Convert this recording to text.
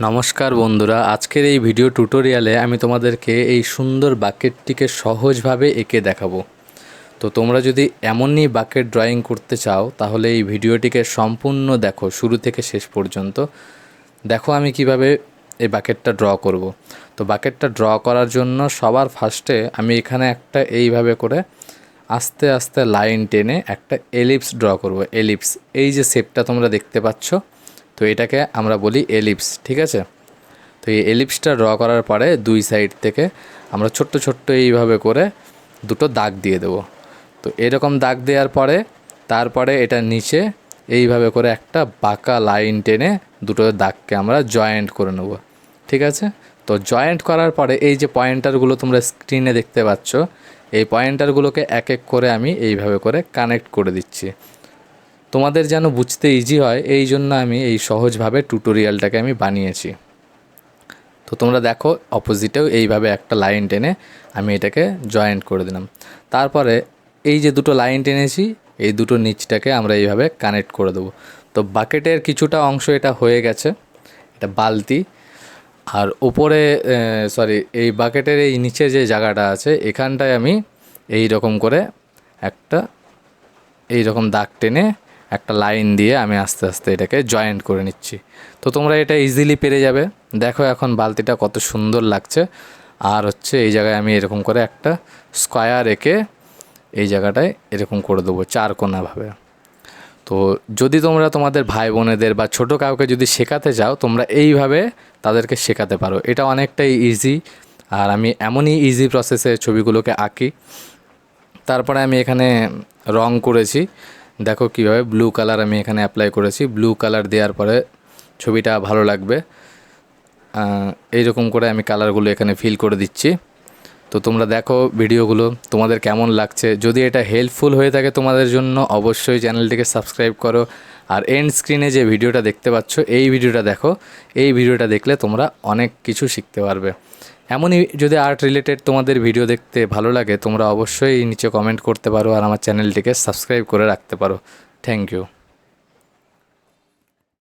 নমস্কার বন্ধুরা, আজকের এই ভিডিও টিউটোরিয়ালে আমি তোমাদেরকে এই সুন্দর বাকেটটিকে সহজভাবে এঁকে দেখাবো। তো তোমরা যদি এমনই বাকেট ড্রয়িং করতে চাও তাহলে এই ভিডিওটিকে সম্পূর্ণ দেখো, শুরু থেকে শেষ পর্যন্ত দেখো আমি কিভাবে এই বাকেটটা ড্র করব। তো বাকেটটা ড্র করার জন্য সবার ফার্স্টে আমি এখানে একটা এইভাবে করে আস্তে আস্তে লাইন টেনে একটা এলিপস ড্র করব। এলিপস, এই যে শেপটা তোমরা দেখতে পাচ্ছ, তো এটাকে আমরা বলি এলিপস, ঠিক আছে। তো এই এলিপসটা ড্র করার পরে দুই সাইড থেকে আমরা ছোট্ট ছোট্ট এইভাবে করে দুটো দাগ দিয়ে দেব। তো এরকম দাগ দেওয়ার পরে তারপরে এটা নিচে এইভাবে করে একটা বাঁকা লাইন টেনে দুটো দাগকে আমরা জয়েন্ট করে নেব, ঠিক আছে। তো জয়েন্ট করার পরে এই যে পয়েন্টারগুলো তোমরা স্ক্রিনে দেখতে পাচ্ছ, এই পয়েন্টারগুলোকে এক এক করে আমি এইভাবে করে কানেক্ট করে দিচ্ছি। তোমাদের যেন বুঝতে ইজি হয় এই জন্য আমি এই সহজভাবে টিউটোরিয়ালটাকে আমি বানিয়েছি। তো তোমরা দেখো অপোজিটেও এইভাবে একটা লাইন টেনে আমি এটাকে জয়েন্ট করে দিলাম। তারপরে এই যে দুটো লাইন টেনেছি, এই দুটো নিচটাকে আমরা এইভাবে কানেক্ট করে দেবো। তো বাকেটের কিছুটা অংশ এটা হয়ে গেছে, এটা বালতি। আর উপরে এই বাকেটের এই নিচে যে জায়গাটা আছে এখানটায় আমি এই রকম করে একটা এই রকম দাগ টেনে একটা লাইন দিয়ে আমি আস্তে আস্তে এটাকে জয়েন্ট করে নিচ্ছি। তো তোমরা এটা ইজিলি পেরে যাবে। দেখো এখন বালতিটা কত সুন্দর লাগছে। আর হচ্ছে এই জায়গায় আমি এরকম করে একটা স্কোয়ার এঁকে এই জায়গাটায় এরকম করে দেবো চারকোনাভাবে। তো যদি তোমরা তোমাদের ভাই বোনেদের বা ছোটো কাউকে যদি শেখাতে চাও তোমরা এইভাবে তাদেরকে শেখাতে পারো। এটা অনেকটাই ইজি, আর আমি এমনই ইজি প্রসেসে ছবিগুলোকে আঁকি। তারপরে আমি এখানে রং করেছি, দেখো কীভাবে ব্লু কালার আমি এখানে অ্যাপ্লাই করেছি। ব্লু কালার দেওয়ার পরে ছবিটা ভালো লাগবে, এইরকম করে আমি কালারগুলো এখানে ফিল করে দিচ্ছি। তো তোমরা দেখো ভিডিওগুলো তোমাদের কেমন লাগছে। যদি এটা হেল্পফুল হয়ে থাকে তোমাদের জন্য অবশ্যই চ্যানেলটিকে সাবস্ক্রাইব করো। আর এন্ড স্ক্রিনে যে ভিডিওটা দেখতে পাচ্ছ এই ভিডিওটা দেখো, এই ভিডিওটা দেখলে তোমরা অনেক কিছু শিখতে পারবে। এমনই যদি আর্ট রিলেটেড তোমাদের ভিডিও দেখতে ভালো লাগে তোমরা অবশ্যই নিচে কমেন্ট করতে পারো আর আমার চ্যানেলটিকে সাবস্ক্রাইব করে রাখতে পারো। Thank you.